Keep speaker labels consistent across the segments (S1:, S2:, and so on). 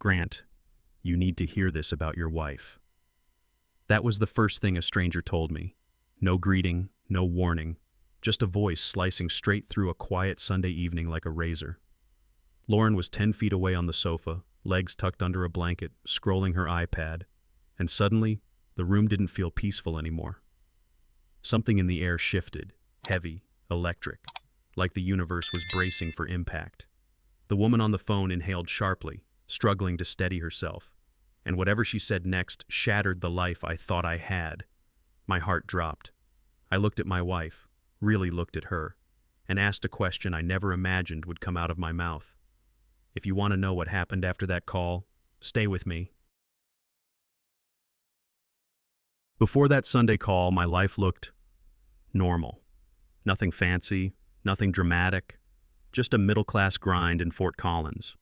S1: Grant, you need to hear this about your wife. That was the first thing a stranger told me. No greeting, no warning, just a voice slicing straight through a quiet Sunday evening like a razor. Lauren was 10 feet away on the sofa, legs tucked under a blanket, scrolling her iPad, and suddenly, the room didn't feel peaceful anymore. Something in the air shifted, heavy, electric, like the universe was bracing for impact. The woman on the phone inhaled sharply, struggling to steady herself, and whatever she said next shattered the life I thought I had. My heart dropped. I looked at my wife, really looked at her, and asked a question I never imagined would come out of my mouth. If you want to know what happened after that call, stay with me. Before that Sunday call, my life looked normal. Nothing fancy, nothing dramatic, just a middle-class grind in Fort Collins.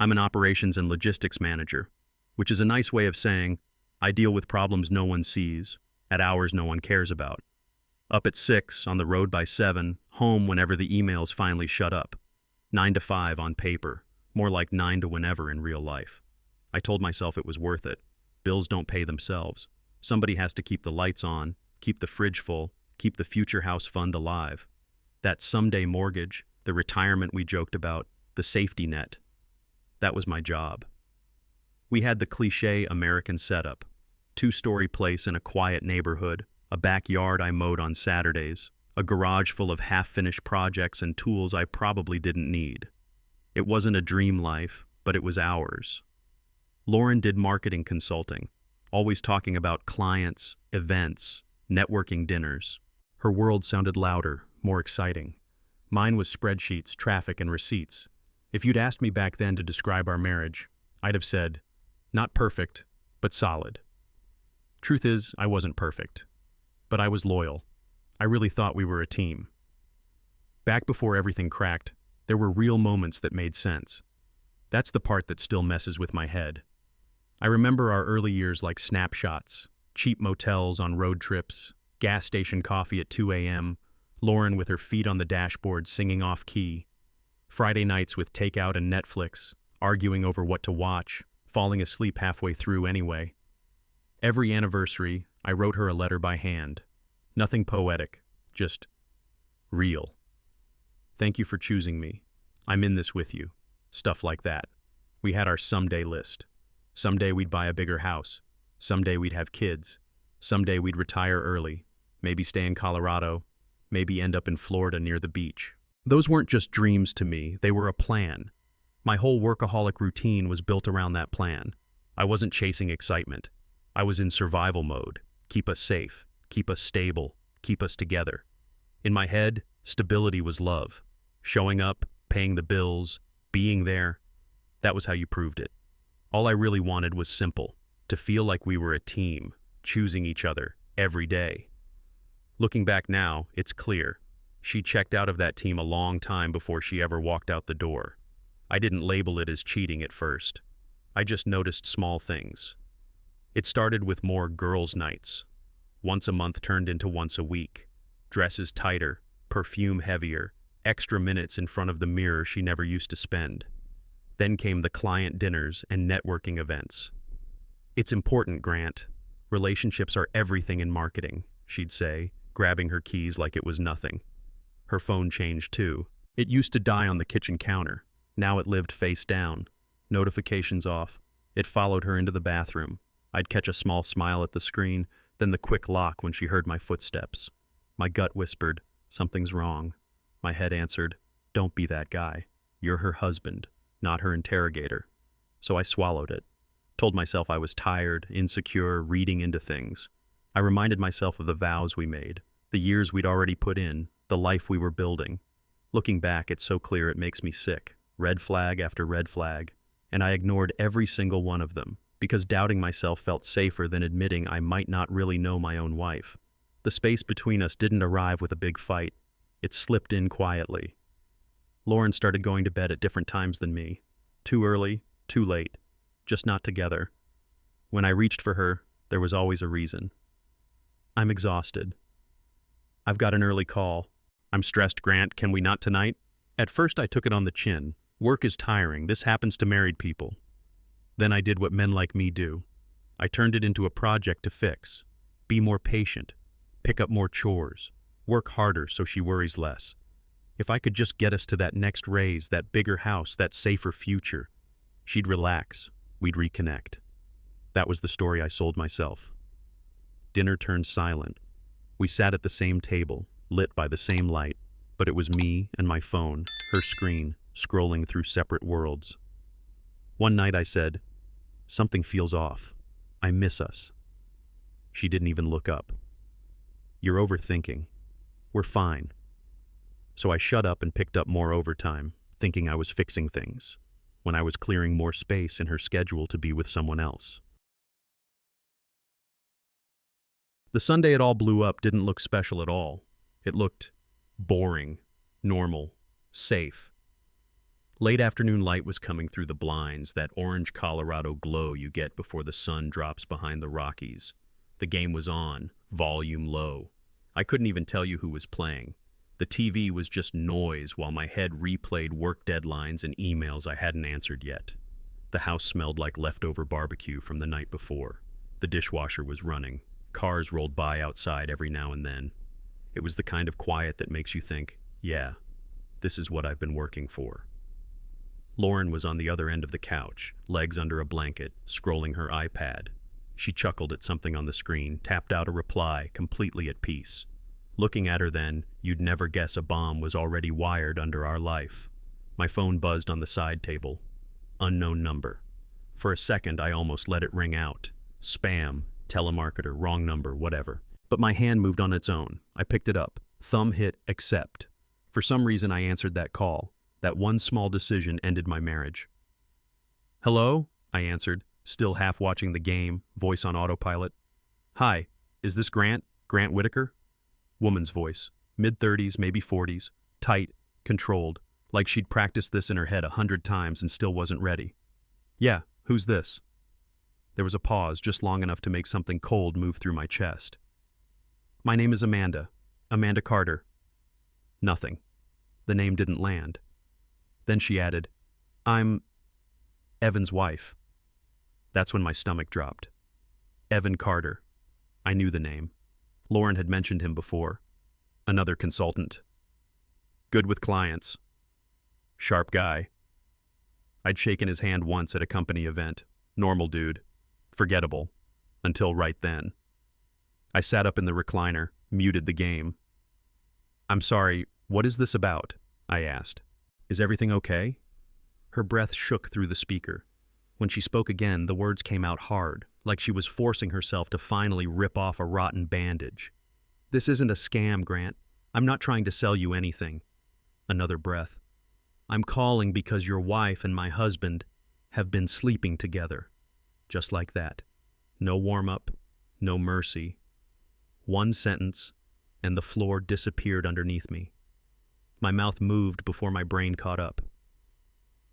S1: I'm an operations and logistics manager, which is a nice way of saying I deal with problems no one sees, at hours no one cares about. Up at 6, on the road by 7, home whenever the emails finally shut up. 9 to 5 on paper, more like 9 to whenever in real life. I told myself it was worth it. Bills don't pay themselves. Somebody has to keep the lights on, keep the fridge full, keep the future house fund alive. That someday mortgage, the retirement we joked about, the safety net. That was my job. We had the cliché American setup. 2-story place in a quiet neighborhood, a backyard I mowed on Saturdays, a garage full of half-finished projects and tools I probably didn't need. It wasn't a dream life, but it was ours. Lauren did marketing consulting, always talking about clients, events, networking dinners. Her world sounded louder, more exciting. Mine was spreadsheets, traffic, and receipts. If you'd asked me back then to describe our marriage, I'd have said, not perfect, but solid. Truth is, I wasn't perfect. But I was loyal. I really thought we were a team. Back before everything cracked, there were real moments that made sense. That's the part that still messes with my head. I remember our early years like snapshots, cheap motels on road trips, gas station coffee at 2 a.m., Lauren with her feet on the dashboard singing off-key, Friday nights with takeout and Netflix, arguing over what to watch, falling asleep halfway through anyway. Every anniversary, I wrote her a letter by hand. Nothing poetic, just real. Thank you for choosing me. I'm in this with you. Stuff like that. We had our someday list. Someday we'd buy a bigger house. Someday we'd have kids. Someday we'd retire early. Maybe stay in Colorado. Maybe end up in Florida near the beach. Those weren't just dreams to me, they were a plan. My whole workaholic routine was built around that plan. I wasn't chasing excitement. I was in survival mode. Keep us safe, keep us stable, keep us together. In my head, stability was love. Showing up, paying the bills, being there. That was how you proved it. All I really wanted was simple, to feel like we were a team, choosing each other every day. Looking back now, it's clear. She checked out of that team a long time before she ever walked out the door. I didn't label it as cheating at first. I just noticed small things. It started with more girls' nights. Once a month turned into once a week. Dresses tighter, perfume heavier, extra minutes in front of the mirror she never used to spend. Then came the client dinners and networking events. It's important, Grant. Relationships are everything in marketing, she'd say, grabbing her keys like it was nothing. Her phone changed too. It used to die on the kitchen counter. Now it lived face down. Notifications off. It followed her into the bathroom. I'd catch a small smile at the screen, then the quick lock when she heard my footsteps. My gut whispered, something's wrong. My head answered, don't be that guy. You're her husband, not her interrogator. So I swallowed it. Told myself I was tired, insecure, reading into things. I reminded myself of the vows we made, the years we'd already put in, the life we were building. Looking back, it's so clear it makes me sick. Red flag after red flag. And I ignored every single one of them, because doubting myself felt safer than admitting I might not really know my own wife. The space between us didn't arrive with a big fight. It slipped in quietly. Lauren started going to bed at different times than me. Too early, too late. Just not together. When I reached for her, there was always a reason. I'm exhausted. I've got an early call. I'm stressed, Grant. Can we not tonight? At first I took it on the chin. Work is tiring. This happens to married people. Then I did what men like me do. I turned it into a project to fix. Be more patient. Pick up more chores. Work harder so she worries less. If I could just get us to that next raise, that bigger house, that safer future, she'd relax. We'd reconnect. That was the story I sold myself. Dinner turned silent. We sat at the same table, lit by the same light, but it was me and my phone, her screen, scrolling through separate worlds. One night I said, "Something feels off. I miss us." She didn't even look up. "You're overthinking. We're fine." So I shut up and picked up more overtime, thinking I was fixing things, when I was clearing more space in her schedule to be with someone else. The Sunday it all blew up didn't look special at all. It looked boring, normal, safe. Late afternoon light was coming through the blinds, that orange Colorado glow you get before the sun drops behind the Rockies. The game was on, volume low. I couldn't even tell you who was playing. The TV was just noise while my head replayed work deadlines and emails I hadn't answered yet. The house smelled like leftover barbecue from the night before. The dishwasher was running. Cars rolled by outside every now and then. It was the kind of quiet that makes you think, yeah, this is what I've been working for. Lauren was on the other end of the couch, legs under a blanket, scrolling her iPad. She chuckled at something on the screen, tapped out a reply, completely at peace. Looking at her then, you'd never guess a bomb was already wired under our life. My phone buzzed on the side table. Unknown number. For a second, I almost let it ring out. Spam, telemarketer, wrong number, whatever. But my hand moved on its own. I picked it up. Thumb hit accept. For some reason, I answered that call. That one small decision ended my marriage. "Hello?" I answered, still half watching the game, voice on autopilot. "Hi, is this Grant? Grant Whitaker?" Woman's voice, mid-30s, maybe 40s, tight, controlled, like she'd practiced this in her head 100 times and still wasn't ready. "Yeah, who's this?" There was a pause, just long enough to make something cold move through my chest. "My name is Amanda. Amanda Carter." Nothing. The name didn't land. Then she added, "I'm Evan's wife." That's when my stomach dropped. Evan Carter. I knew the name. Lauren had mentioned him before. Another consultant. Good with clients. Sharp guy. I'd shaken his hand once at a company event. Normal dude. Forgettable. Until right then. I sat up in the recliner, muted the game. "I'm sorry, what is this about?" I asked. "Is everything okay?" Her breath shook through the speaker. When she spoke again, the words came out hard, like she was forcing herself to finally rip off a rotten bandage. "This isn't a scam, Grant. I'm not trying to sell you anything." Another breath. "I'm calling because your wife and my husband have been sleeping together." Just like that. No warm-up, no mercy. One sentence, and the floor disappeared underneath me. My mouth moved before my brain caught up.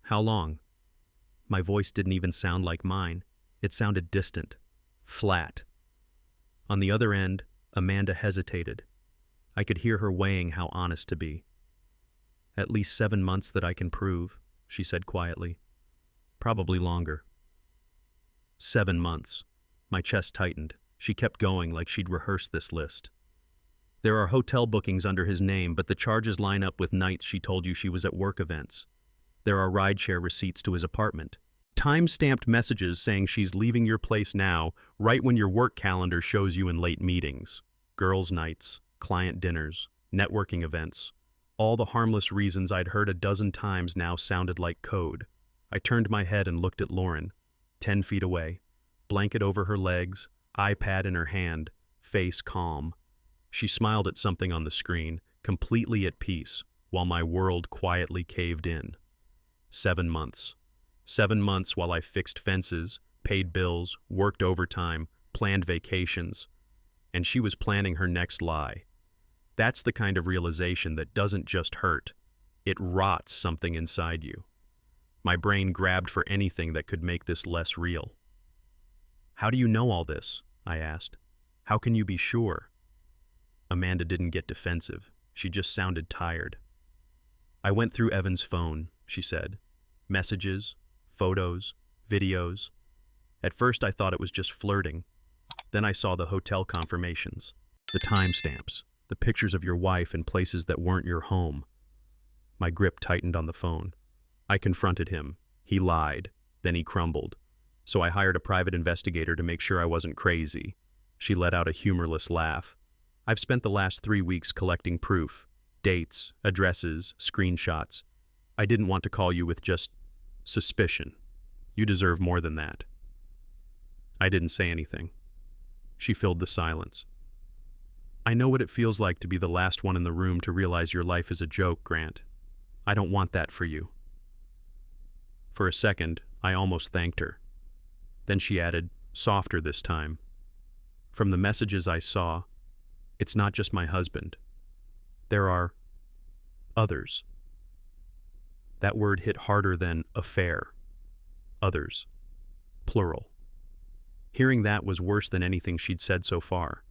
S1: "How long?" My voice didn't even sound like mine. It sounded distant, flat. On the other end, Amanda hesitated. I could hear her weighing how honest to be. "At least 7 months that I can prove," she said quietly. "Probably longer." 7 months. My chest tightened. She kept going like she'd rehearsed this list. "There are hotel bookings under his name, but the charges line up with nights she told you she was at work events. There are rideshare receipts to his apartment. Time-stamped messages saying she's leaving your place now, right when your work calendar shows you in late meetings. Girls' nights, client dinners, networking events. All the harmless reasons I'd heard a dozen times now sounded like code. I turned my head and looked at Lauren, 10 feet away, blanket over her legs, iPad in her hand, face calm. She smiled at something on the screen, completely at peace, while my world quietly caved in. 7 months. 7 months while I fixed fences, paid bills, worked overtime, planned vacations. And she was planning her next lie. That's the kind of realization that doesn't just hurt. It rots something inside you. My brain grabbed for anything that could make this less real. "How do you know all this?" I asked. "How can you be sure?" Amanda didn't get defensive. She just sounded tired. "I went through Evan's phone," she said. "Messages, photos, videos. At first I thought it was just flirting. Then I saw the hotel confirmations, the timestamps, the pictures of your wife in places that weren't your home. My grip tightened on the phone. I confronted him. He lied. Then he crumbled. So I hired a private investigator to make sure I wasn't crazy. She let out a humorless laugh. I've spent the last 3 weeks collecting proof. Dates, addresses, screenshots. I didn't want to call you with just suspicion. You deserve more than that. I didn't say anything. She filled the silence. I know what it feels like to be the last one in the room to realize your life is a joke, Grant. I don't want that for you. For a second, I almost thanked her. Then she added, softer this time. From the messages I saw, it's not just my husband. There are others. That word hit harder than affair. Others. Plural. Hearing that was worse than anything she'd said so far.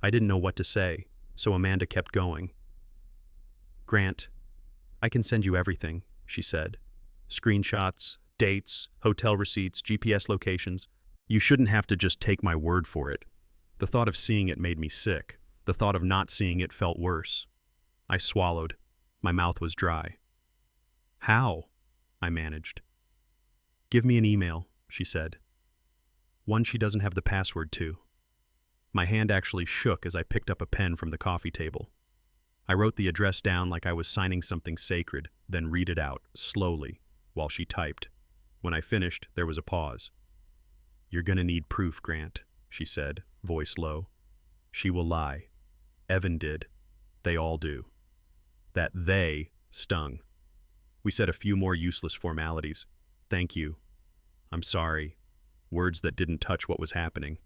S1: I didn't know what to say, so Amanda kept going. Grant, I can send you everything, she said. Screenshots, dates, hotel receipts, GPS locations. You shouldn't have to just take my word for it. The thought of seeing it made me sick. The thought of not seeing it felt worse. I swallowed. My mouth was dry. How? I managed. Give me an email, she said. One she doesn't have the password to. My hand actually shook as I picked up a pen from the coffee table. I wrote the address down like I was signing something sacred, then read it out, slowly, while she typed. When I finished, there was a pause. You're gonna need proof, Grant, she said, voice low. She will lie. Evan did. They all do. That they stung. We said a few more useless formalities. Thank you. I'm sorry. Words that didn't touch what was happening.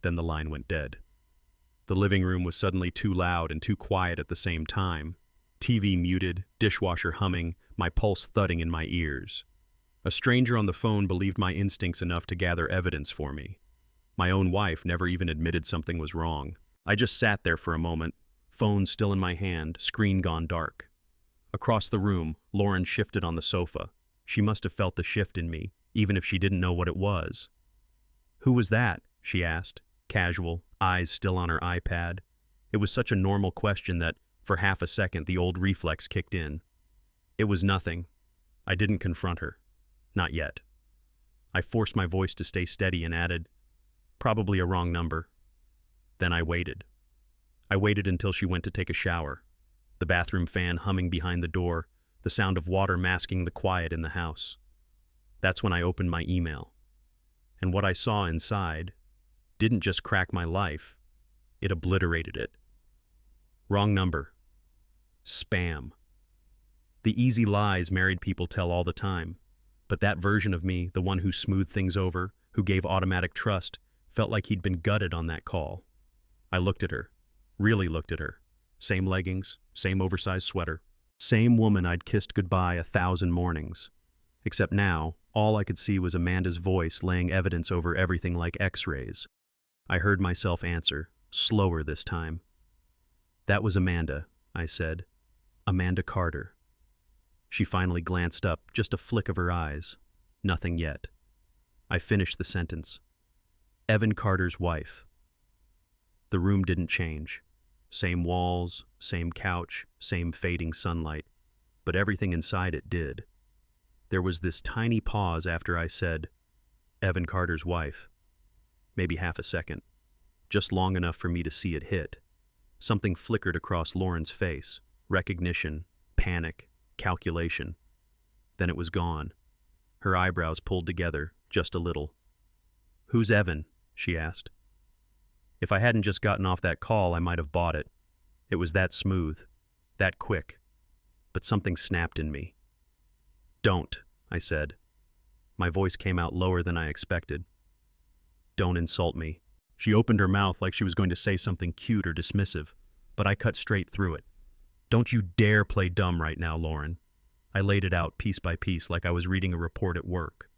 S1: Then the line went dead. The living room was suddenly too loud and too quiet at the same time. TV muted, dishwasher humming, my pulse thudding in my ears. A stranger on the phone believed my instincts enough to gather evidence for me. My own wife never even admitted something was wrong. I just sat there for a moment, phone still in my hand, screen gone dark. Across the room, Lauren shifted on the sofa. She must have felt the shift in me, even if she didn't know what it was. Who was that? She asked, casual, eyes still on her iPad. It was such a normal question that, for half a second, the old reflex kicked in. It was nothing. I didn't confront her. Not yet. I forced my voice to stay steady and added, probably a wrong number. Then I waited. I waited until she went to take a shower, the bathroom fan humming behind the door, the sound of water masking the quiet in the house. That's when I opened my email. And what I saw inside didn't just crack my life, it obliterated it. Wrong number. Spam. The easy lies married people tell all the time. But that version of me, the one who smoothed things over, who gave automatic trust, felt like he'd been gutted on that call. I looked at her. Really looked at her. Same leggings, same oversized sweater. Same woman I'd kissed goodbye 1,000 mornings. Except now, all I could see was Amanda's voice laying evidence over everything like X-rays. I heard myself answer, slower this time. That was Amanda, I said. Amanda Carter. She finally glanced up, just a flick of her eyes. Nothing yet. I finished the sentence. Evan Carter's wife. The room didn't change. Same walls, same couch, same fading sunlight. But everything inside it did. There was this tiny pause after I said, Evan Carter's wife. Maybe half a second. Just long enough for me to see it hit. Something flickered across Lauren's face. Recognition, panic, calculation. Then it was gone. Her eyebrows pulled together, just a little. Who's Evan? She asked. If I hadn't just gotten off that call, I might have bought it. It was that smooth, that quick. But something snapped in me. Don't, I said. My voice came out lower than I expected. Don't insult me. She opened her mouth like she was going to say something cute or dismissive, but I cut straight through it. Don't you dare play dumb right now, Lauren. I laid it out piece by piece like I was reading a report at work.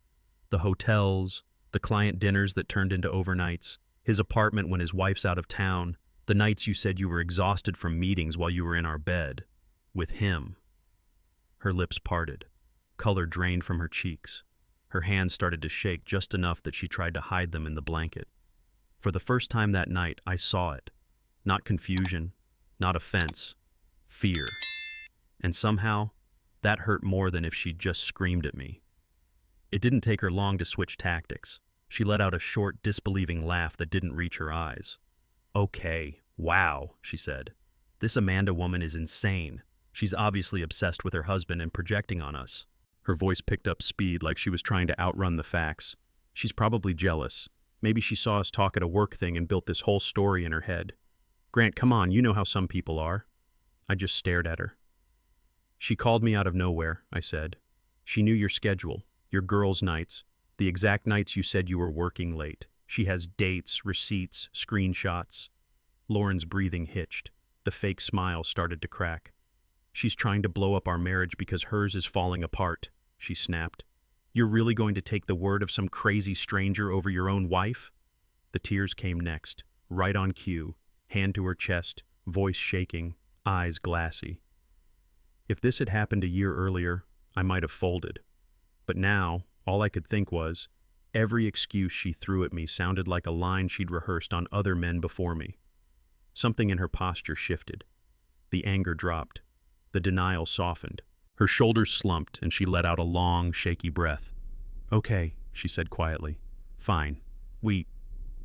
S1: The hotels, the client dinners that turned into overnights, his apartment when his wife's out of town, the nights you said you were exhausted from meetings while you were in our bed. With him. Her lips parted. Color drained from her cheeks. Her hands started to shake just enough that she tried to hide them in the blanket. For the first time that night, I saw it. Not confusion, not offense, fear. And somehow, that hurt more than if she'd just screamed at me. It didn't take her long to switch tactics. She let out a short, disbelieving laugh that didn't reach her eyes. "Okay, wow," she said. "This Amanda woman is insane. She's obviously obsessed with her husband and projecting on us." Her voice picked up speed like she was trying to outrun the facts. "She's probably jealous. Maybe she saw us talk at a work thing and built this whole story in her head. Grant, come on, you know how some people are." I just stared at her. "She called me out of nowhere," I said. "She knew your schedule, your girls' nights, the exact nights you said you were working late. She has dates, receipts, screenshots." Lauren's breathing hitched. The fake smile started to crack. "She's trying to blow up our marriage because hers is falling apart," she snapped. "You're really going to take the word of some crazy stranger over your own wife?" The tears came next, right on cue, hand to her chest, voice shaking, eyes glassy. If this had happened a year earlier, I might have folded. But now, all I could think was, every excuse she threw at me sounded like a line she'd rehearsed on other men before me. Something in her posture shifted. The anger dropped. The denial softened. Her shoulders slumped, and she let out a long, shaky breath. "Okay," she said quietly. "Fine. We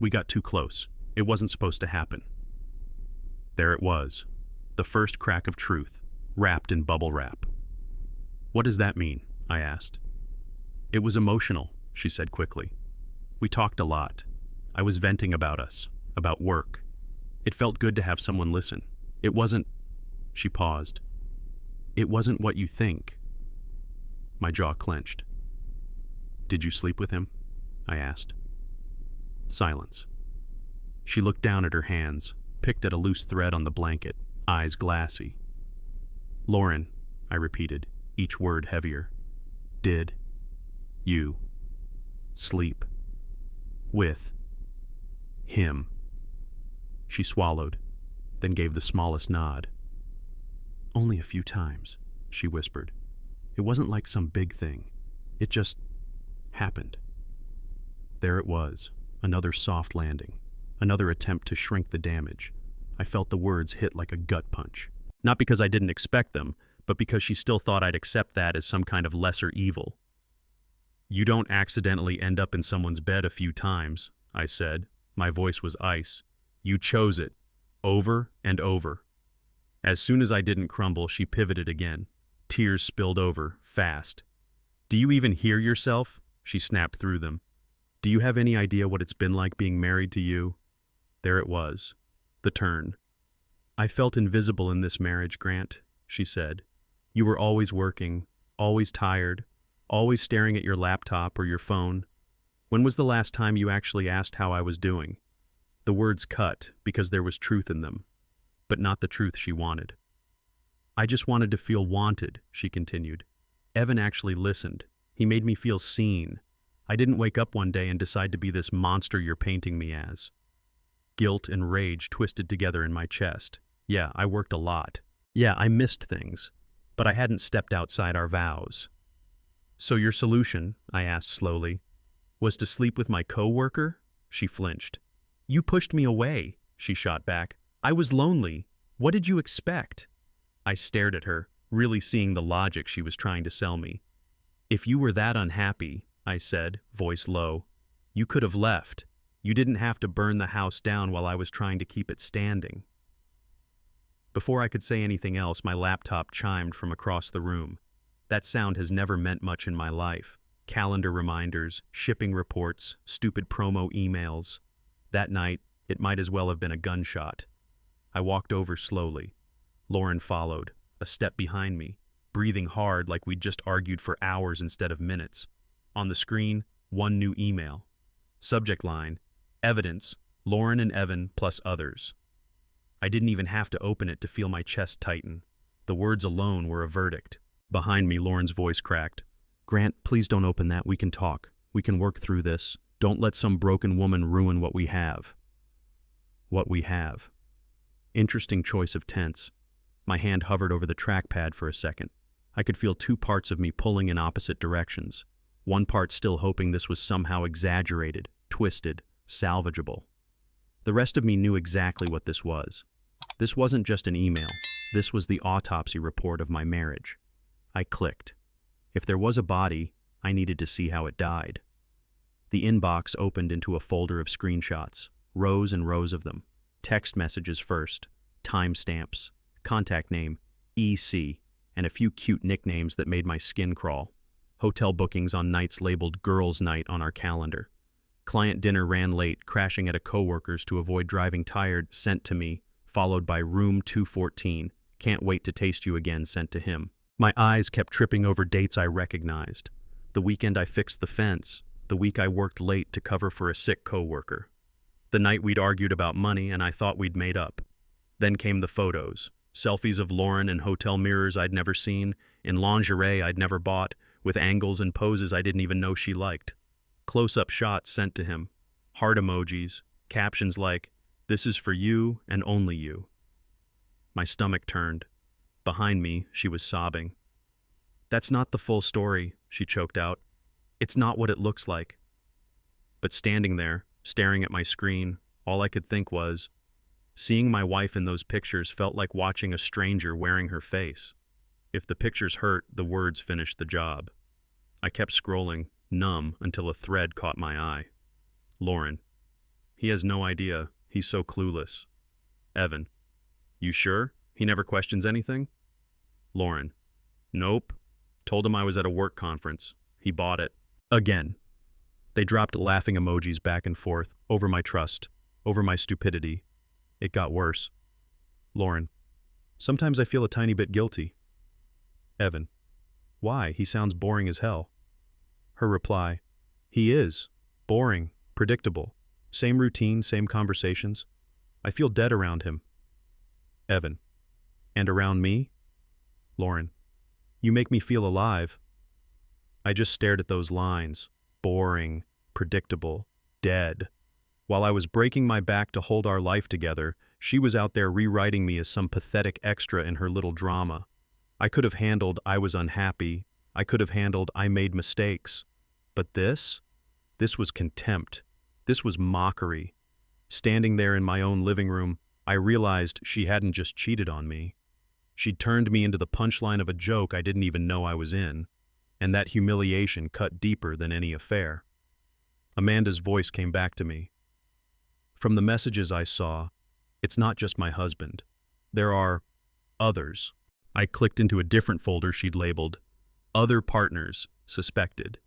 S1: got too close. It wasn't supposed to happen." There it was. The first crack of truth, wrapped in bubble wrap. "What does that mean?" I asked. "It was emotional," she said quickly. "We talked a lot. I was venting about us, about work. It felt good to have someone listen. It wasn't..." She paused. "It wasn't what you think." My jaw clenched. "Did you sleep with him?" I asked. Silence. She looked down at her hands, picked at a loose thread on the blanket, eyes glassy. "Lauren," I repeated, each word heavier. "Did you sleep with him?" She swallowed, then gave the smallest nod. "Only a few times," she whispered. "It wasn't like some big thing. It just happened." There it was, another soft landing, another attempt to shrink the damage. I felt the words hit like a gut punch. Not because I didn't expect them, but because she still thought I'd accept that as some kind of lesser evil. "You don't accidentally end up in someone's bed a few times," I said. My voice was ice. "You chose it, over and over." As soon as I didn't crumble, she pivoted again. Tears spilled over, fast. "Do you even hear yourself?" She snapped through them. "Do you have any idea what it's been like being married to you?" There it was, the turn. "I felt invisible in this marriage, Grant," she said. "You were always working, always tired, always staring at your laptop or your phone. When was the last time you actually asked how I was doing?" The words cut because there was truth in them, but not the truth she wanted. "I just wanted to feel wanted," she continued. "Evan actually listened. He made me feel seen. I didn't wake up one day and decide to be this monster you're painting me as." Guilt and rage twisted together in my chest. Yeah, I worked a lot. Yeah, I missed things, but I hadn't stepped outside our vows. "So your solution," I asked slowly, "was to sleep with my coworker?" She flinched. "You pushed me away," she shot back. "I was lonely. What did you expect?" I stared at her, really seeing the logic she was trying to sell me. "If you were that unhappy," I said, voice low, "you could have left. You didn't have to burn the house down while I was trying to keep it standing." Before I could say anything else, my laptop chimed from across the room. That sound has never meant much in my life. Calendar reminders, shipping reports, stupid promo emails. That night, it might as well have been a gunshot. I walked over slowly. Lauren followed, a step behind me, breathing hard like we'd just argued for hours instead of minutes. On the screen, one new email. Subject line, "Evidence, Lauren and Evan plus others." I didn't even have to open it to feel my chest tighten. The words alone were a verdict. Behind me, Lauren's voice cracked. "Grant, please don't open that. We can talk. We can work through this. Don't let some broken woman ruin what we have." What we have. Interesting choice of tense. My hand hovered over the trackpad for a second. I could feel two parts of me pulling in opposite directions. one part still hoping this was somehow exaggerated, twisted, salvageable. The rest of me knew exactly what this was. This wasn't just an email. This was the autopsy report of my marriage. I clicked. If there was a body, I needed to see how it died. The inbox opened into a folder of screenshots, rows and rows of them. Text messages first, timestamps, contact name, EC, and a few cute nicknames that made my skin crawl. Hotel bookings on nights labeled Girls' Night on our calendar. Client dinner ran late, crashing at a coworker's to avoid driving tired, sent to me, followed by Room 214, can't wait to taste you again, sent to him. My eyes kept tripping over dates I recognized. The weekend I fixed the fence, the week I worked late to cover for a sick coworker. The night we'd argued about money and I thought we'd made up. Then came the photos. Selfies of Lauren in hotel mirrors I'd never seen, in lingerie I'd never bought, with angles and poses I didn't even know she liked. Close-up shots sent to him. Heart emojis, captions like, "This is for you and only you." My stomach turned. Behind me, she was sobbing. "That's not the full story," she choked out. "It's not what it looks like." But standing there, staring at my screen, all I could think was, seeing my wife in those pictures felt like watching a stranger wearing her face. If the pictures hurt, the words finished the job. I kept scrolling, numb, until a thread caught my eye. Lauren. "He has no idea. He's so clueless." Evan. "You sure? He never questions anything?" Lauren. "Nope. Told him I was at a work conference. He bought it." Again. They dropped laughing emojis back and forth, over my trust, over my stupidity. It got worse. Lauren. "Sometimes I feel a tiny bit guilty." Evan. "Why? He sounds boring as hell." Her reply. "He is. Boring. Predictable. Same routine, same conversations. I feel dead around him." Evan. "And around me?" Lauren. "You make me feel alive." I just stared at those lines. Boring, predictable, dead. While I was breaking my back to hold our life together, she was out there rewriting me as some pathetic extra in her little drama. I could have handled "I was unhappy." I could have handled "I made mistakes." But this was contempt. This was mockery. Standing there in my own living room, I realized she hadn't just cheated on me. She'd turned me into the punchline of a joke I didn't even know I was in, and that humiliation cut deeper than any affair. Amanda's voice came back to me. "From the messages I saw, it's not just my husband. There are others." I clicked into a different folder she'd labeled, "Other partners suspected."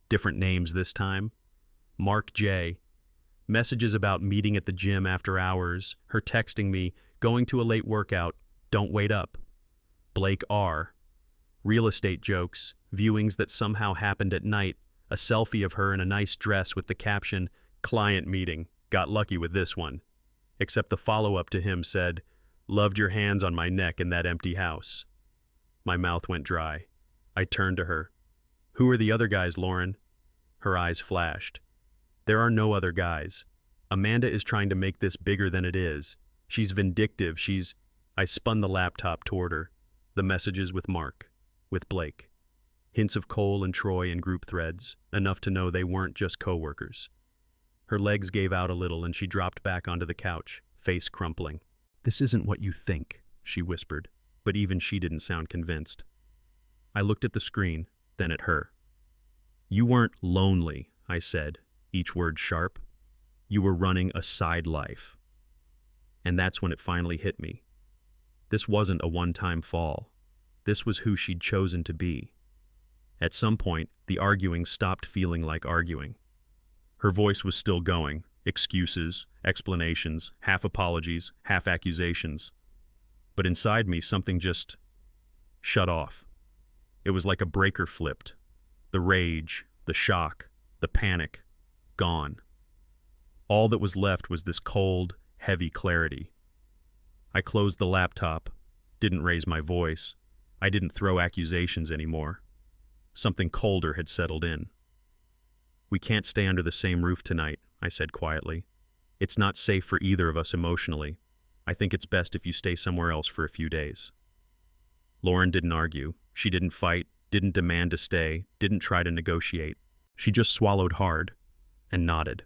S1: Different names this time. Mark J. Messages about meeting at the gym after hours, her texting me, going to a late workout, don't wait up. Blake R. Real estate jokes, viewings that somehow happened at night, a selfie of her in a nice dress with the caption, "Client meeting, got lucky with this one." Except the follow-up to him said, "Loved your hands on my neck in that empty house." My mouth went dry. I turned to her. "Who are the other guys, Lauren?" Her eyes flashed. "There are no other guys. Amanda is trying to make this bigger than it is. She's vindictive, I spun the laptop toward her. The messages with Mark, with Blake. Hints of Cole and Troy in group threads, enough to know they weren't just coworkers. Her legs gave out a little and she dropped back onto the couch, face crumpling. "This isn't what you think," she whispered, but even she didn't sound convinced. I looked at the screen, then at her. "You weren't lonely," I said, each word sharp. "You were running a side life." And that's when it finally hit me. This wasn't a one-time fall. This was who she'd chosen to be. At some point, the arguing stopped feeling like arguing. Her voice was still going, excuses, explanations, half apologies, half accusations. But inside me, something just shut off. It was like a breaker flipped. The rage, the shock, the panic, gone. All that was left was this cold, heavy clarity. I closed the laptop, didn't raise my voice. I didn't throw accusations anymore. Something colder had settled in. "We can't stay under the same roof tonight," I said quietly. "It's not safe for either of us emotionally. I think it's best if you stay somewhere else for a few days." Lauren didn't argue. She didn't fight. didn't demand to stay, didn't try to negotiate. She just swallowed hard and nodded.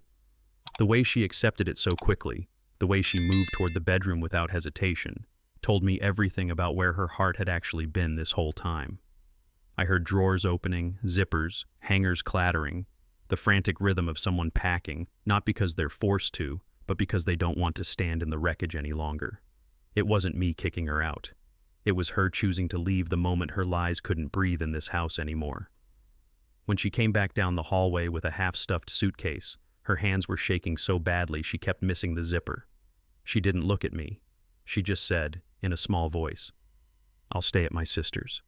S1: The way she accepted it so quickly, the way she moved toward the bedroom without hesitation, told me everything about where her heart had actually been this whole time. I heard drawers opening, zippers, hangers clattering, the frantic rhythm of someone packing, not because they're forced to, but because they don't want to stand in the wreckage any longer. It wasn't me kicking her out. It was her choosing to leave the moment her lies couldn't breathe in this house anymore. When she came back down the hallway with a half-stuffed suitcase, her hands were shaking so badly she kept missing the zipper. She didn't look at me. She just said, in a small voice, "I'll stay at my sister's."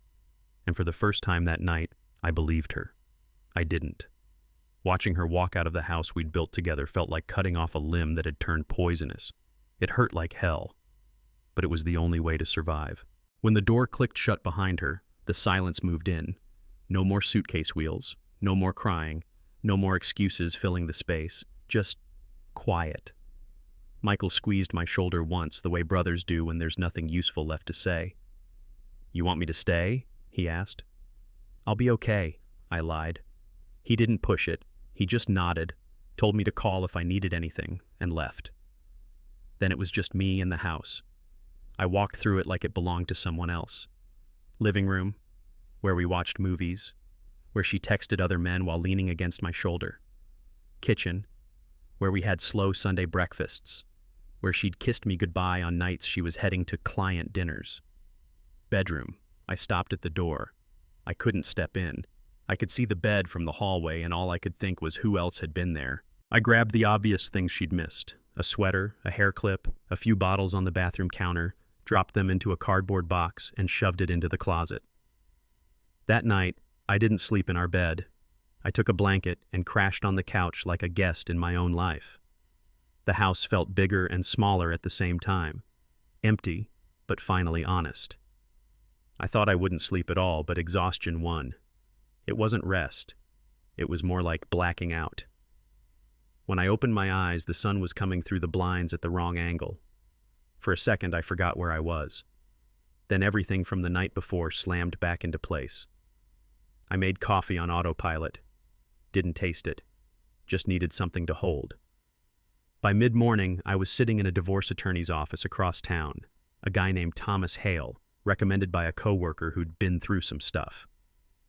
S1: And for the first time that night, I believed her. I didn't. Watching her walk out of the house we'd built together felt like cutting off a limb that had turned poisonous. It hurt like hell, but it was the only way to survive. When the door clicked shut behind her, the silence moved in. No more suitcase wheels, no more crying, no more excuses filling the space, just quiet. Michael squeezed my shoulder once, the way brothers do when there's nothing useful left to say. "You want me to stay?" he asked. "I'll be okay," I lied. He didn't push it. He just nodded, told me to call if I needed anything, and left. Then it was just me and the house. I walked through it like it belonged to someone else. Living room, where we watched movies, where she texted other men while leaning against my shoulder. Kitchen, where we had slow Sunday breakfasts, where she'd kissed me goodbye on nights she was heading to client dinners. Bedroom, I stopped at the door. I couldn't step in. I could see the bed from the hallway, and all I could think was who else had been there. I grabbed the obvious things she'd missed: a sweater, a hair clip, a few bottles on the bathroom counter, dropped them into a cardboard box, and shoved it into the closet. That night, I didn't sleep in our bed. I took a blanket and crashed on the couch like a guest in my own life. The house felt bigger and smaller at the same time. Empty, but finally honest. I thought I wouldn't sleep at all, but exhaustion won. It wasn't rest. It was more like blacking out. When I opened my eyes, the sun was coming through the blinds at the wrong angle. For a second, I forgot where I was. Then everything from the night before slammed back into place. I made coffee on autopilot. Didn't taste it. Just needed something to hold. By mid-morning, I was sitting in a divorce attorney's office across town. A guy named Thomas Hale, recommended by a coworker who'd been through some stuff.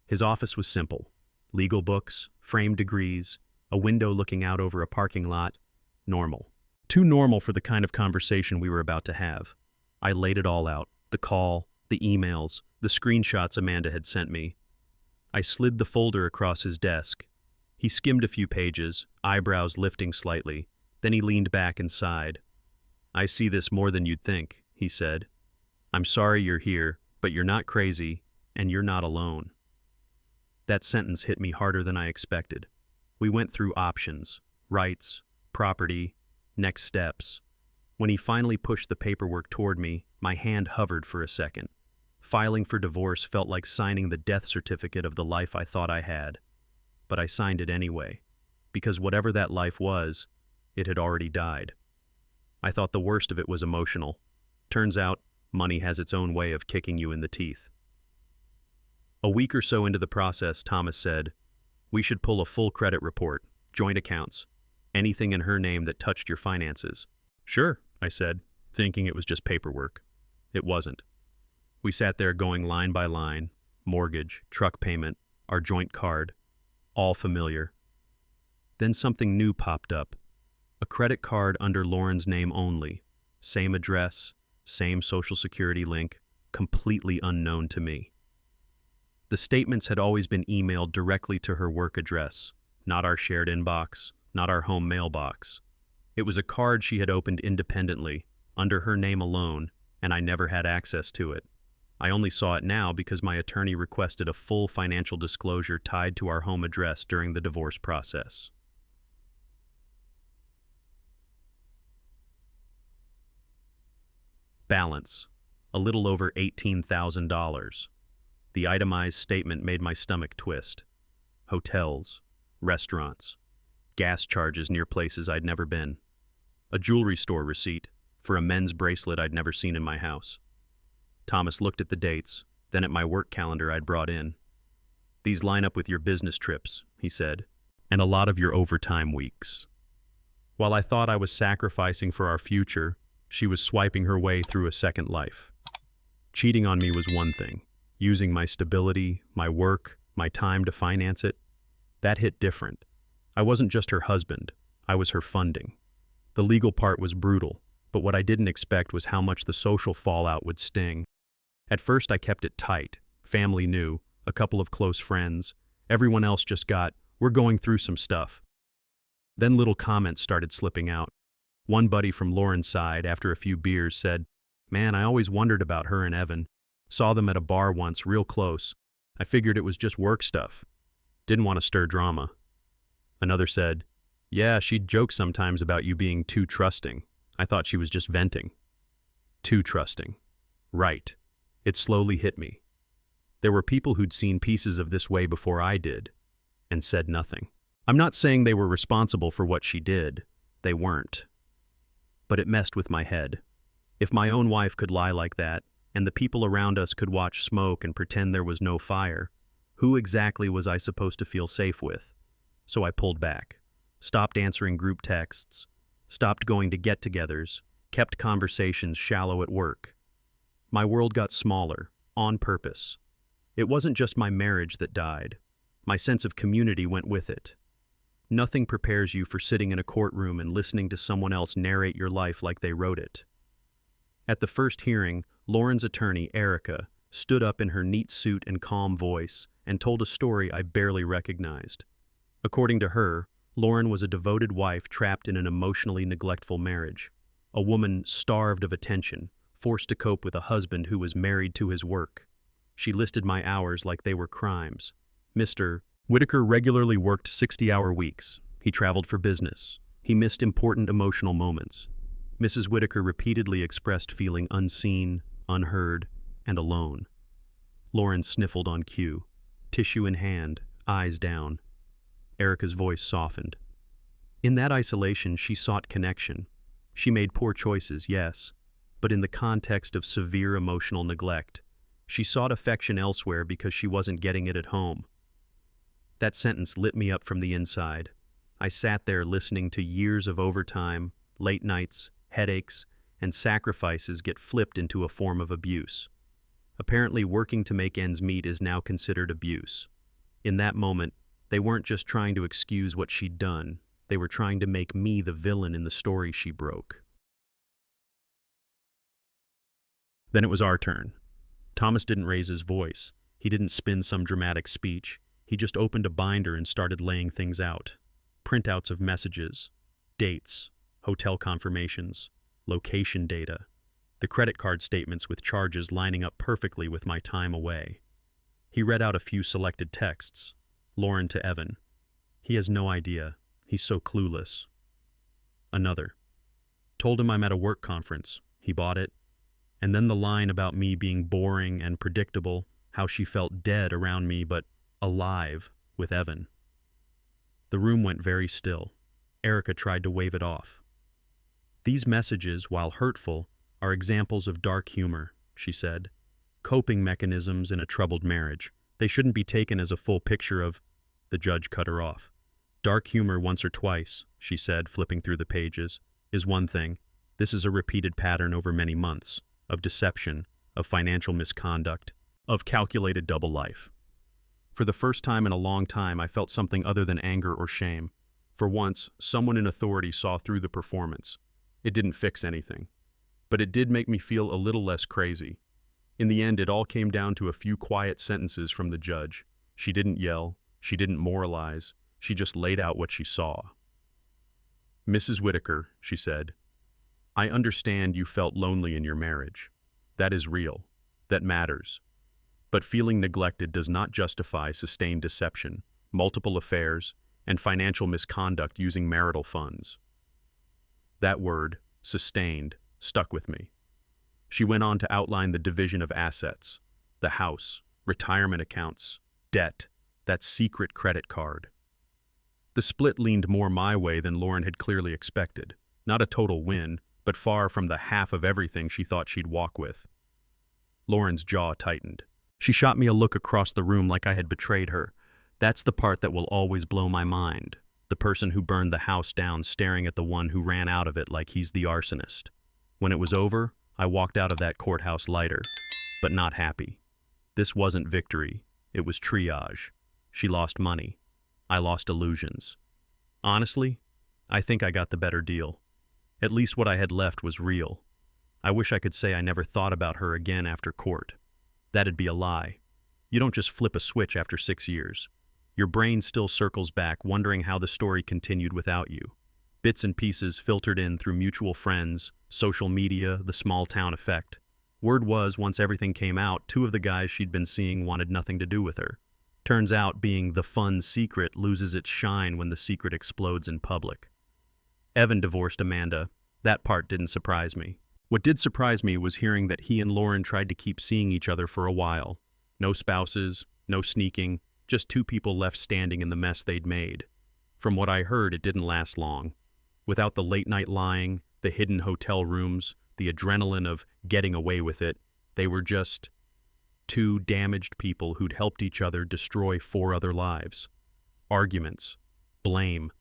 S1: His office was simple: legal books, framed degrees, a window looking out over a parking lot. Normal. Too normal for the kind of conversation we were about to have. I laid it all out: the call, the emails, the screenshots Amanda had sent me. I slid the folder across his desk. He skimmed a few pages, eyebrows lifting slightly. Then he leaned back and sighed. "I see this more than you'd think," he said. "I'm sorry you're here, but you're not crazy, and you're not alone." That sentence hit me harder than I expected. We went through options, rights, property, next steps. When he finally pushed the paperwork toward me, my hand hovered for a second. Filing for divorce felt like signing the death certificate of the life I thought I had. But I signed it anyway, because whatever that life was, it had already died. I thought the worst of it was emotional. Turns out, money has its own way of kicking you in the teeth. A week or so into the process, Thomas said, "We should pull a full credit report, joint accounts, anything in her name that touched your finances." "Sure," I said, thinking it was just paperwork. It wasn't. We sat there going line by line: mortgage, truck payment, our joint card, all familiar. Then something new popped up. A credit card under Lauren's name only. Same address, same social security link, completely unknown to me. The statements had always been emailed directly to her work address, not our shared inbox, not our home mailbox. It was a card she had opened independently, under her name alone, and I never had access to it. I only saw it now because my attorney requested a full financial disclosure tied to our home address during the divorce process. Balance: a little over $18,000. The itemized statement made my stomach twist. Hotels, restaurants, gas charges near places I'd never been. A jewelry store receipt for a men's bracelet I'd never seen in my house. Thomas looked at the dates, then at my work calendar I'd brought in. These line up with your business trips, he said, and a lot of your overtime weeks. While I thought I was sacrificing for our future, she was swiping her way through a second life. Cheating on me was one thing. Using my stability, my work, my time to finance it, that hit different. I wasn't just her husband, I was her funding. The legal part was brutal, but what I didn't expect was how much the social fallout would sting. At first I kept it tight. Family knew, a couple of close friends. Everyone else just got, "We're going through some stuff." Then little comments started slipping out. One buddy from Lauren's side, after a few beers, said, "Man, I always wondered about her and Evan. Saw them at a bar once, real close. I figured it was just work stuff. Didn't want to stir drama." Another said, "Yeah, she'd joke sometimes about you being too trusting. I thought she was just venting." Too trusting. Right. It slowly hit me. There were people who'd seen pieces of this way before I did, and said nothing. I'm not saying they were responsible for what she did. They weren't. But it messed with my head. If my own wife could lie like that, and the people around us could watch smoke and pretend there was no fire, who exactly was I supposed to feel safe with? So I pulled back, stopped answering group texts, stopped going to get-togethers, kept conversations shallow at work. My world got smaller, on purpose. It wasn't just my marriage that died. My sense of community went with it. Nothing prepares you for sitting in a courtroom and listening to someone else narrate your life like they wrote it. At the first hearing, Lauren's attorney, Erica, stood up in her neat suit and calm voice and told a story I barely recognized. According to her, Lauren was a devoted wife trapped in an emotionally neglectful marriage, a woman starved of attention, forced to cope with a husband who was married to his work. She listed my hours like they were crimes. Mr. Whitaker regularly worked 60-hour weeks. He traveled for business. He missed important emotional moments. Mrs. Whitaker repeatedly expressed feeling unseen, unheard, and alone. Lauren sniffled on cue, tissue in hand, eyes down. Erica's voice softened. In that isolation, she sought connection. She made poor choices, yes, but in the context of severe emotional neglect, she sought affection elsewhere because she wasn't getting it at home. That sentence lit me up from the inside. I sat there listening to years of overtime, late nights, headaches, and sacrifices get flipped into a form of abuse. Apparently, working to make ends meet is now considered abuse. In that moment, they weren't just trying to excuse what she'd done, they were trying to make me the villain in the story she broke. Then it was our turn. Thomas didn't raise his voice. He didn't spin some dramatic speech. He just opened a binder and started laying things out. Printouts of messages, dates, hotel confirmations, location data, the credit card statements with charges lining up perfectly with my time away. He read out a few selected texts. Lauren to Evan. He has no idea. He's so clueless. Another. Told him I'm at a work conference. He bought it. And then the line about me being boring and predictable, how she felt dead around me but alive with Evan. The room went very still. Erica tried to wave it off. These messages, while hurtful, are examples of dark humor, she said. Coping mechanisms in a troubled marriage. They shouldn't be taken as a full picture of... The judge cut her off. Dark humor once or twice, she said, flipping through the pages, is one thing. This is a repeated pattern over many months, of deception, of financial misconduct, of calculated double life. For the first time in a long time, I felt something other than anger or shame. For once, someone in authority saw through the performance. It didn't fix anything. But it did make me feel a little less crazy. In the end, it all came down to a few quiet sentences from the judge. She didn't yell. She didn't moralize. She just laid out what she saw. Mrs. Whitaker, she said, I understand you felt lonely in your marriage. That is real. That matters. But feeling neglected does not justify sustained deception, multiple affairs, and financial misconduct using marital funds. That word, sustained, stuck with me. She went on to outline the division of assets, the house, retirement accounts, debt, that secret credit card. The split leaned more my way than Lauren had clearly expected. Not a total win, but far from the half of everything she thought she'd walk with. Lauren's jaw tightened. She shot me a look across the room like I had betrayed her. That's the part that will always blow my mind. The person who burned the house down staring at the one who ran out of it like he's the arsonist. When it was over, I walked out of that courthouse lighter, but not happy. This wasn't victory. It was triage. She lost money. I lost illusions. Honestly, I think I got the better deal. At least what I had left was real. I wish I could say I never thought about her again after court. That'd be a lie. You don't just flip a switch after 6 years. Your brain still circles back, wondering how the story continued without you. Bits and pieces filtered in through mutual friends, social media, the small town effect. Word was, once everything came out, 2 of the guys she'd been seeing wanted nothing to do with her. Turns out being the fun secret loses its shine when the secret explodes in public. Evan divorced Amanda. That part didn't surprise me. What did surprise me was hearing that he and Lauren tried to keep seeing each other for a while. No spouses, no sneaking, just 2 people left standing in the mess they'd made. From what I heard, it didn't last long. Without the late-night lying, the hidden hotel rooms, the adrenaline of getting away with it, they were just 2 damaged people who'd helped each other destroy 4 other lives. Arguments, blame,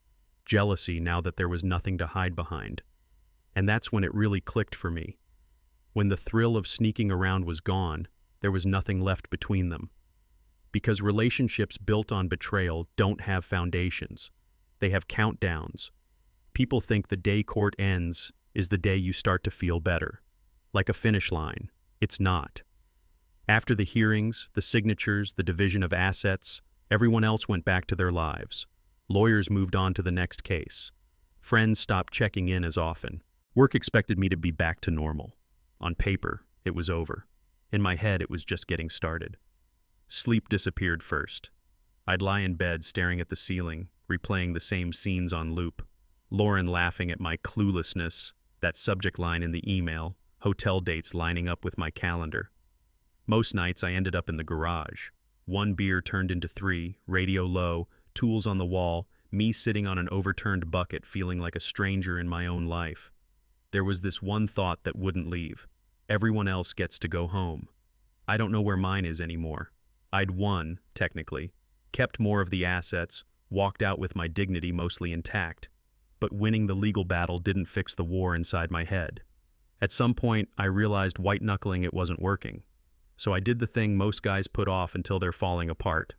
S1: jealousy now that there was nothing to hide behind. And that's when it really clicked for me. When the thrill of sneaking around was gone, there was nothing left between them. Because relationships built on betrayal don't have foundations. They have countdowns. People think the day court ends is the day you start to feel better. Like a finish line. It's not. After the hearings, the signatures, the division of assets, everyone else went back to their lives. Lawyers moved on to the next case. Friends stopped checking in as often. Work expected me to be back to normal. On paper, it was over. In my head, it was just getting started. Sleep disappeared first. I'd lie in bed staring at the ceiling, replaying the same scenes on loop. Lauren laughing at my cluelessness, that subject line in the email, hotel dates lining up with my calendar. Most nights I ended up in the garage. 1 beer turned into 3, radio low, tools on the wall, me sitting on an overturned bucket feeling like a stranger in my own life. There was this one thought that wouldn't leave. Everyone else gets to go home. I don't know where mine is anymore. I'd won, technically, kept more of the assets, walked out with my dignity mostly intact. But winning the legal battle didn't fix the war inside my head. At some point, I realized white-knuckling it wasn't working. So I did the thing most guys put off until they're falling apart.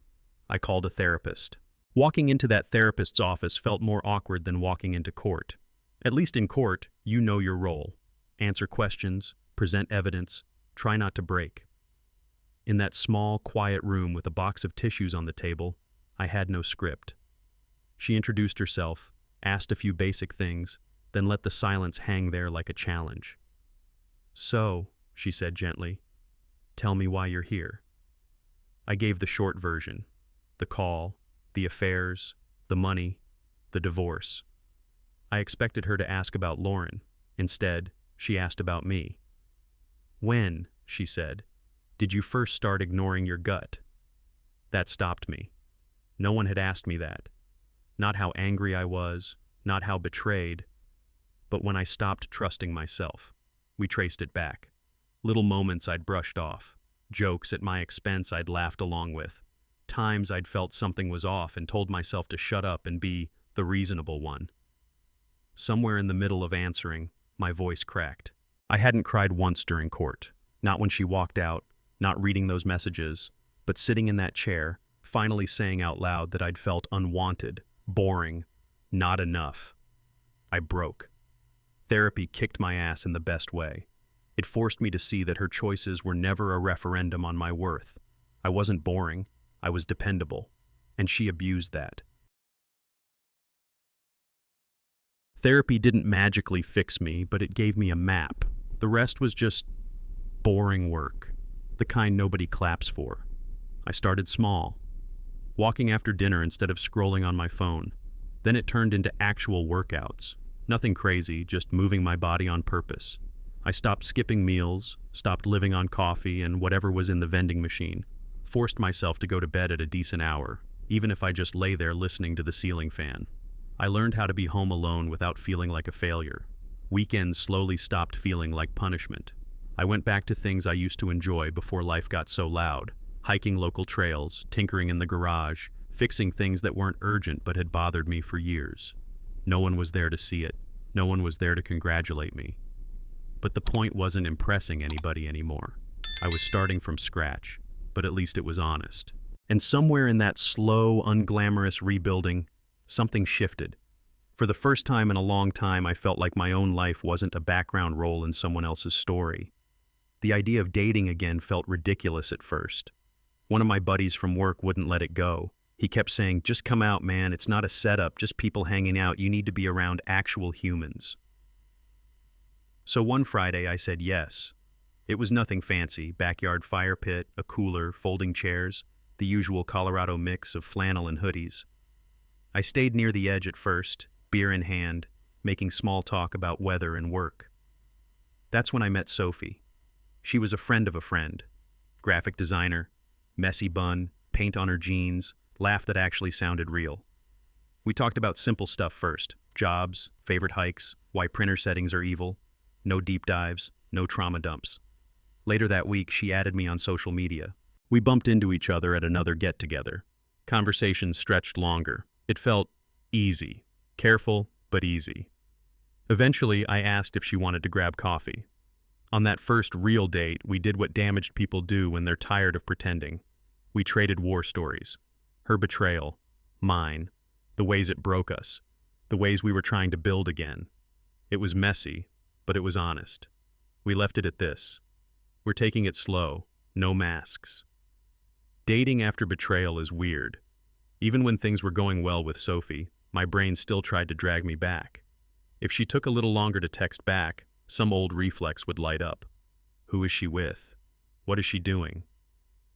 S1: I called a therapist. Walking into that therapist's office felt more awkward than walking into court. At least in court, you know your role. Answer questions, present evidence, try not to break. In that small, quiet room with a box of tissues on the table, I had no script. She introduced herself, asked a few basic things, then let the silence hang there like a challenge. "So," she said gently, "tell me why you're here." I gave the short version. The call, the affairs, the money, the divorce. I expected her to ask about Lauren. Instead, she asked about me. "When," she said, "did you first start ignoring your gut?" That stopped me. No one had asked me that. Not how angry I was, not how betrayed, but when I stopped trusting myself. We traced it back. Little moments I'd brushed off, jokes at my expense I'd laughed along with, times I'd felt something was off and told myself to shut up and be the reasonable one. Somewhere in the middle of answering, my voice cracked. I hadn't cried once during court, not when she walked out, not reading those messages, but sitting in that chair, finally saying out loud that I'd felt unwanted, boring, not enough. I broke. Therapy kicked my ass in the best way. It forced me to see that her choices were never a referendum on my worth. I wasn't boring, I was dependable, and she abused that. Therapy didn't magically fix me, but it gave me a map. The rest was just boring work, the kind nobody claps for. I started small, walking after dinner instead of scrolling on my phone. Then it turned into actual workouts. Nothing crazy, just moving my body on purpose. I stopped skipping meals, stopped living on coffee and whatever was in the vending machine, forced myself to go to bed at a decent hour, even if I just lay there listening to the ceiling fan. I learned how to be home alone without feeling like a failure. Weekends slowly stopped feeling like punishment. I went back to things I used to enjoy before life got so loud. hiking local trails, tinkering in the garage, fixing things that weren't urgent but had bothered me for years. No one was there to see it. No one was there to congratulate me. But the point wasn't impressing anybody anymore. I was starting from scratch, but at least it was honest. And somewhere in that slow, unglamorous rebuilding, something shifted. For the first time in a long time, I felt like my own life wasn't a background role in someone else's story. The idea of dating again felt ridiculous at first. One of my buddies from work wouldn't let it go. He kept saying, "Just come out, man. It's not a setup, just people hanging out. You need to be around actual humans." So one Friday I said yes. It was nothing fancy: backyard fire pit, a cooler, folding chairs, the usual Colorado mix of flannel and hoodies. I stayed near the edge at first, beer in hand, making small talk about weather and work. That's when I met Sophie. She was a friend of a friend. Graphic designer, messy bun, paint on her jeans, laugh that actually sounded real. We talked about simple stuff first: jobs, favorite hikes, why printer settings are evil. No deep dives, no trauma dumps. Later that week, she added me on social media. We bumped into each other at another get-together. Conversations stretched longer. It felt easy. Careful, but easy. Eventually, I asked if she wanted to grab coffee. On that first real date, we did what damaged people do when they're tired of pretending. We traded war stories. Her betrayal, mine, the ways it broke us, the ways we were trying to build again. It was messy, but it was honest. We left it at this: we're taking it slow, no masks. Dating after betrayal is weird. Even when things were going well with Sophie, my brain still tried to drag me back. If she took a little longer to text back, some old reflex would light up. Who is she with? What is she doing?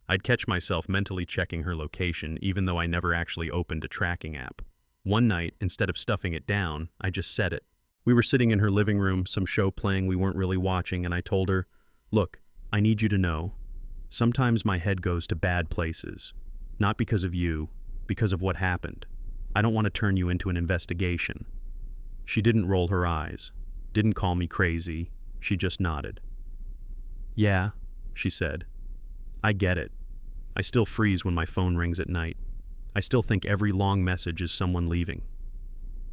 S1: I'd catch myself mentally checking her location, even though I never actually opened a tracking app. One night, instead of stuffing it down, I just said it. We were sitting in her living room, some show playing we weren't really watching, and I told her, "Look, I need you to know, sometimes my head goes to bad places. Not because of you, because of what happened. I don't want to turn you into an investigation." She didn't roll her eyes, didn't call me crazy, she just nodded. "Yeah," she said. "I get it. I still freeze when my phone rings at night. I still think every long message is someone leaving."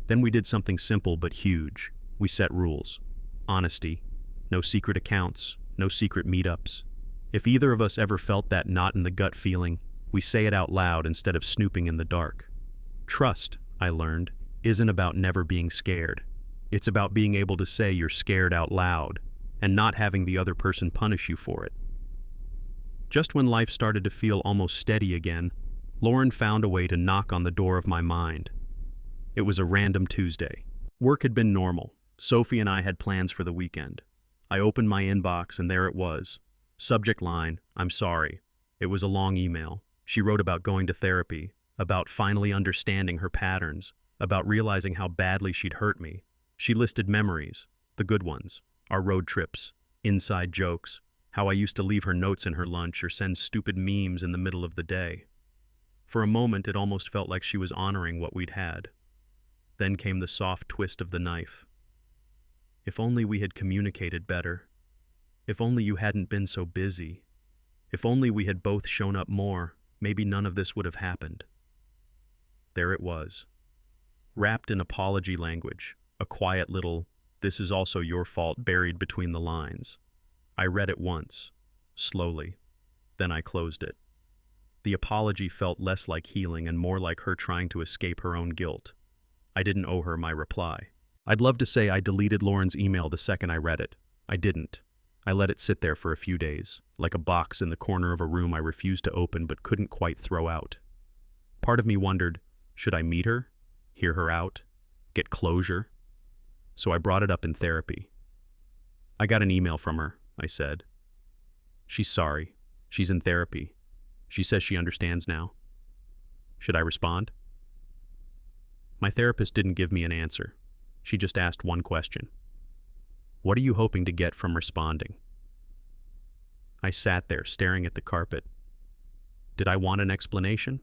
S1: Then we did something simple but huge. We set rules. Honesty. No secret accounts. No secret meetups. If either of us ever felt that knot in the gut feeling, we say it out loud instead of snooping in the dark. Trust, I learned, isn't about never being scared. It's about being able to say you're scared out loud and not having the other person punish you for it. Just when life started to feel almost steady again, Lauren found a way to knock on the door of my mind. It was a random Tuesday. Work had been normal. Sophie and I had plans for the weekend. I opened my inbox and there it was. Subject line, "I'm sorry." It was a long email. She wrote about going to therapy, about finally understanding her patterns, about realizing how badly she'd hurt me. She listed memories, the good ones, our road trips, inside jokes, how I used to leave her notes in her lunch or send stupid memes in the middle of the day. For a moment, it almost felt like she was honoring what we'd had. Then came the soft twist of the knife. "If only we had communicated better. If only you hadn't been so busy. If only we had both shown up more, maybe none of this would have happened." There it was. Wrapped in apology language, a quiet little, "This is also your fault," buried between the lines. I read it once, slowly. Then I closed it. The apology felt less like healing and more like her trying to escape her own guilt. I didn't owe her my reply. I'd love to say I deleted Lauren's email the second I read it. I didn't. I let it sit there for a few days, like a box in the corner of a room I refused to open but couldn't quite throw out. Part of me wondered, should I meet her, hear her out, get closure? So I brought it up in therapy. "I got an email from her," I said. "She's sorry. She's in therapy. She says she understands now." Should I respond? My therapist didn't give me an answer. She just asked one question. "What are you hoping to get from responding?" I sat there staring at the carpet. Did I want an explanation?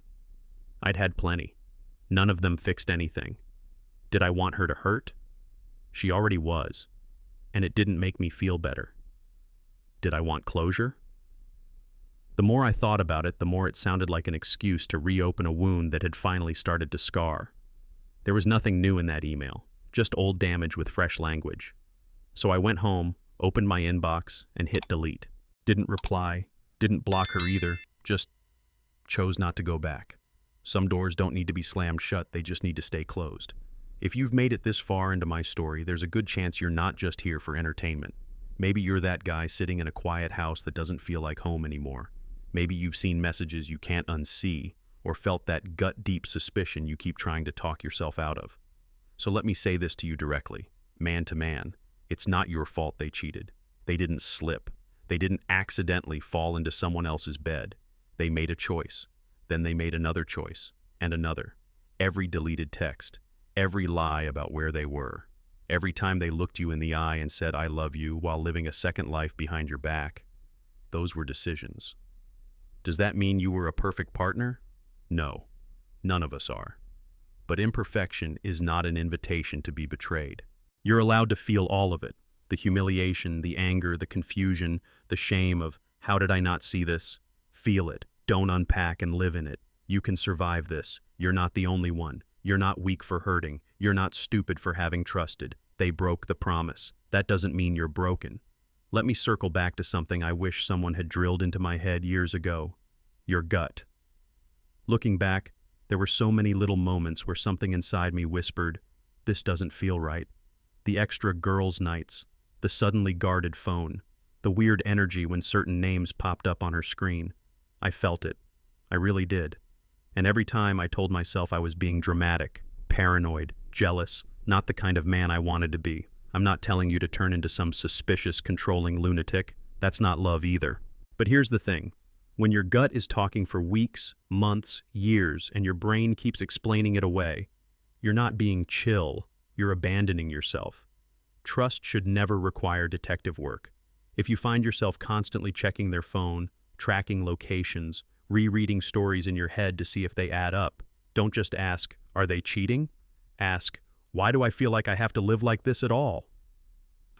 S1: I'd had plenty. None of them fixed anything. Did I want her to hurt? She already was, and it didn't make me feel better. Did I want closure? The more I thought about it, the more it sounded like an excuse to reopen a wound that had finally started to scar. There was nothing new in that email, just old damage with fresh language. So I went home, opened my inbox, and hit delete. Didn't reply, didn't block her either, just chose not to go back. Some doors don't need to be slammed shut, they just need to stay closed. If you've made it this far into my story, there's a good chance you're not just here for entertainment. Maybe you're that guy sitting in a quiet house that doesn't feel like home anymore. Maybe you've seen messages you can't unsee, or felt that gut-deep suspicion you keep trying to talk yourself out of. So let me say this to you directly, man to man. It's not your fault they cheated. They didn't slip. They didn't accidentally fall into someone else's bed. They made a choice. Then they made another choice, and another. Every deleted text, every lie about where they were, every time they looked you in the eye and said, "I love you," while living a second life behind your back, those were decisions. Does that mean you were a perfect partner? No, none of us are. But imperfection is not an invitation to be betrayed. You're allowed to feel all of it, the humiliation, the anger, the confusion, the shame of, how did I not see this? Feel it. Don't unpack and live in it. You can survive this. You're not the only one. You're not weak for hurting. You're not stupid for having trusted. They broke the promise. That doesn't mean you're broken. Let me circle back to something I wish someone had drilled into my head years ago. Your gut. Looking back, there were so many little moments where something inside me whispered, "This doesn't feel right." The extra girls' nights, the suddenly guarded phone, the weird energy when certain names popped up on her screen. I felt it. I really did. And every time I told myself I was being dramatic, paranoid, jealous, not the kind of man I wanted to be. I'm not telling you to turn into some suspicious, controlling lunatic. That's not love either. But here's the thing. When your gut is talking for weeks, months, years, and your brain keeps explaining it away, you're not being chill, you're abandoning yourself. Trust should never require detective work. If you find yourself constantly checking their phone, tracking locations, rereading stories in your head to see if they add up, don't just ask, "Are they cheating?" Ask, "Why do I feel like I have to live like this at all?"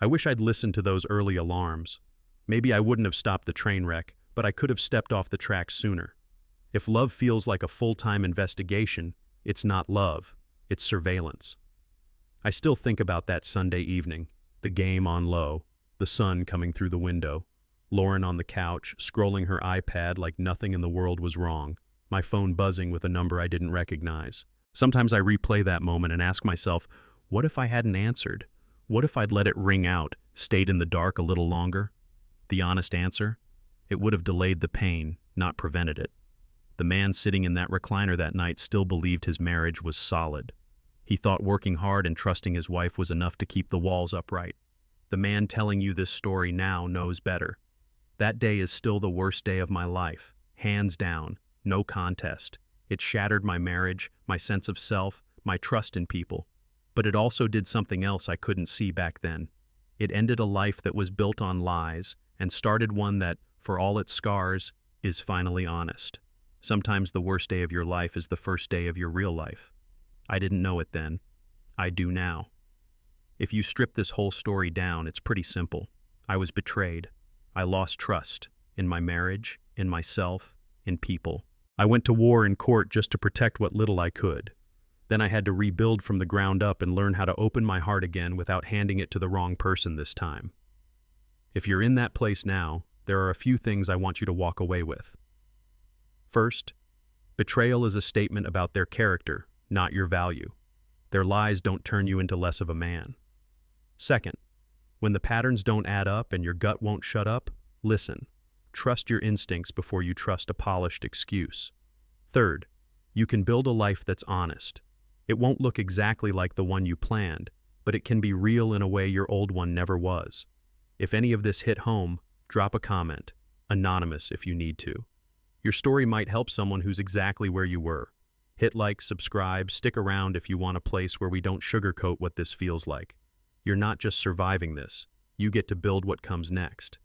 S1: I wish I'd listened to those early alarms. Maybe I wouldn't have stopped the train wreck, but I could have stepped off the track sooner. If love feels like a full-time investigation, it's not love, it's surveillance. I still think about that Sunday evening, the game on low, the sun coming through the window, Lauren on the couch, scrolling her iPad like nothing in the world was wrong, my phone buzzing with a number I didn't recognize. Sometimes I replay that moment and ask myself, what if I hadn't answered? What if I'd let it ring out, stayed in the dark a little longer? The honest answer? It would have delayed the pain, not prevented it. The man sitting in that recliner that night still believed his marriage was solid. He thought working hard and trusting his wife was enough to keep the walls upright. The man telling you this story now knows better. That day is still the worst day of my life, hands down, no contest. It shattered my marriage, my sense of self, my trust in people. But it also did something else I couldn't see back then. It ended a life that was built on lies and started one that, for all its scars, is finally honest. Sometimes the worst day of your life is the first day of your real life. I didn't know it then. I do now. If you strip this whole story down, it's pretty simple. I was betrayed. I lost trust in my marriage, in myself, in people. I went to war in court just to protect what little I could. Then I had to rebuild from the ground up and learn how to open my heart again without handing it to the wrong person this time. If you're in that place now, there are a few things I want you to walk away with. First, betrayal is a statement about their character, not your value. Their lies don't turn you into less of a man. Second, when the patterns don't add up and your gut won't shut up, listen. Trust your instincts before you trust a polished excuse. Third, you can build a life that's honest. It won't look exactly like the one you planned, but it can be real in a way your old one never was. If any of this hit home, drop a comment, anonymous if you need to. Your story might help someone who's exactly where you were. Hit like, subscribe, stick around if you want a place where we don't sugarcoat what this feels like. You're not just surviving this, you get to build what comes next.